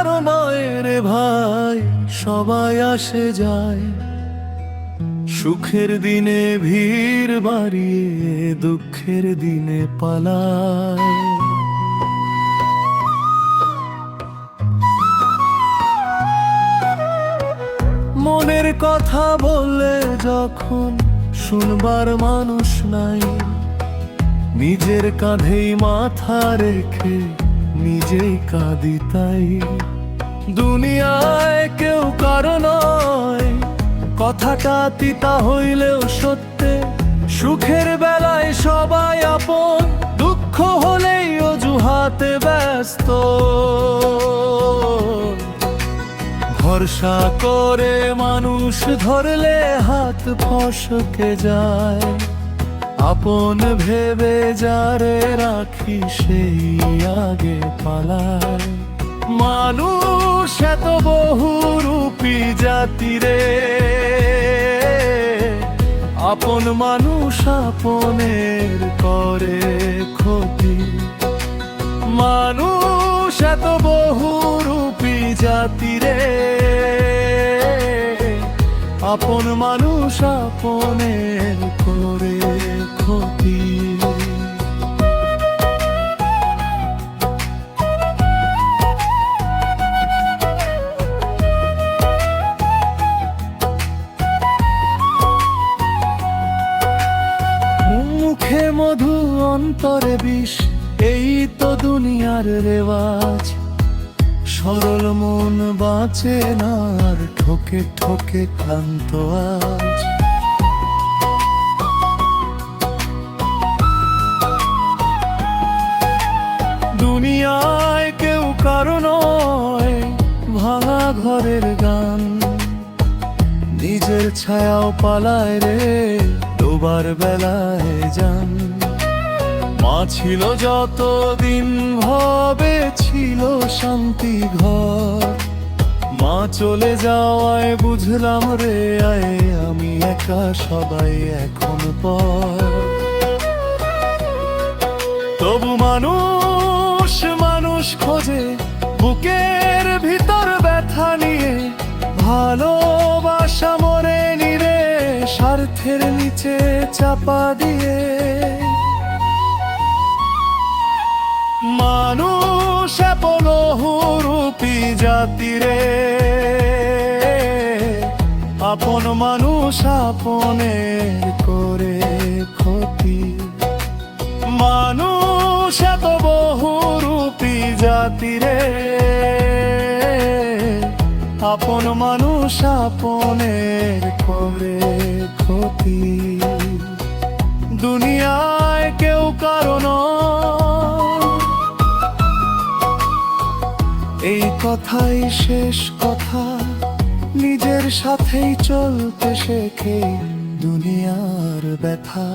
কারো নয় রে ভাই, সবাই আসে যায়। সুখের দিনে ভিড় বাড়িয়ে দুঃখের দিনে পালায়। মনের কথা বললে যখন শুনবার মানুষ নাই, নিজের কাঁধেই মাথা রেখে নিজেই কাঁদি তাই। দুনিয়ায় কেউ কারো নয়, কথাটা তিতা হইলেও সত্যি। সুখের বেলায় সবাই আপন, দুঃখ হলেই অজুহাতে ব্যস্ত। ভরসা করে মানুষ ধরলে হাত ফসকে যায়। আপন ভেবে যারে রাখি সেই আগে পালায়। মানুষ এত বহুরূপী জাতি রে, আপন মানুষ আপনের করে ক্ষতি। মানুষ এত বহুরূপী জাতি রে, আপন মানুষ আপনের করে ক্ষতি। মুখে মধু অন্তরে বিষ, এই তো দুনিয়ার রেওয়াজ। সরল মন বাঁচে না আর ঠকে ঠকে ক্লান্ত আজ। দুনিয়ায় কেউ কারো নয়, ভাঙা ঘরের গান। নিজের ছায়াও পালায় রে, ডোবার বেলায় যান। মা ছিল যতদিন ভবে ছিল শান্তি ঘর। মা চলে যাওয়ায় বুঝলাম রে আয়, আমি একা সবাই এখন পর। তবু মানুষ মানুষ খোঁজে বুকের ভিতর ব্যথা নিয়ে। ভালোবাসা মরে নিরে স্বার্থের নিচে চাপা দিয়ে। মানুষ বহুরূপী জাতি রে, আপন মানুষ আপনের করে ক্ষতি। মানুষ এত বহুরূপী জাতি রে, আপন মানুষ আপনের করে ক্ষতি। দুনিয়ায় কেউ কারো নয়, এই কথাই শেষ কথা। নিজের সাথেই চলতে শেখে দুনিয়ার ব্যথা।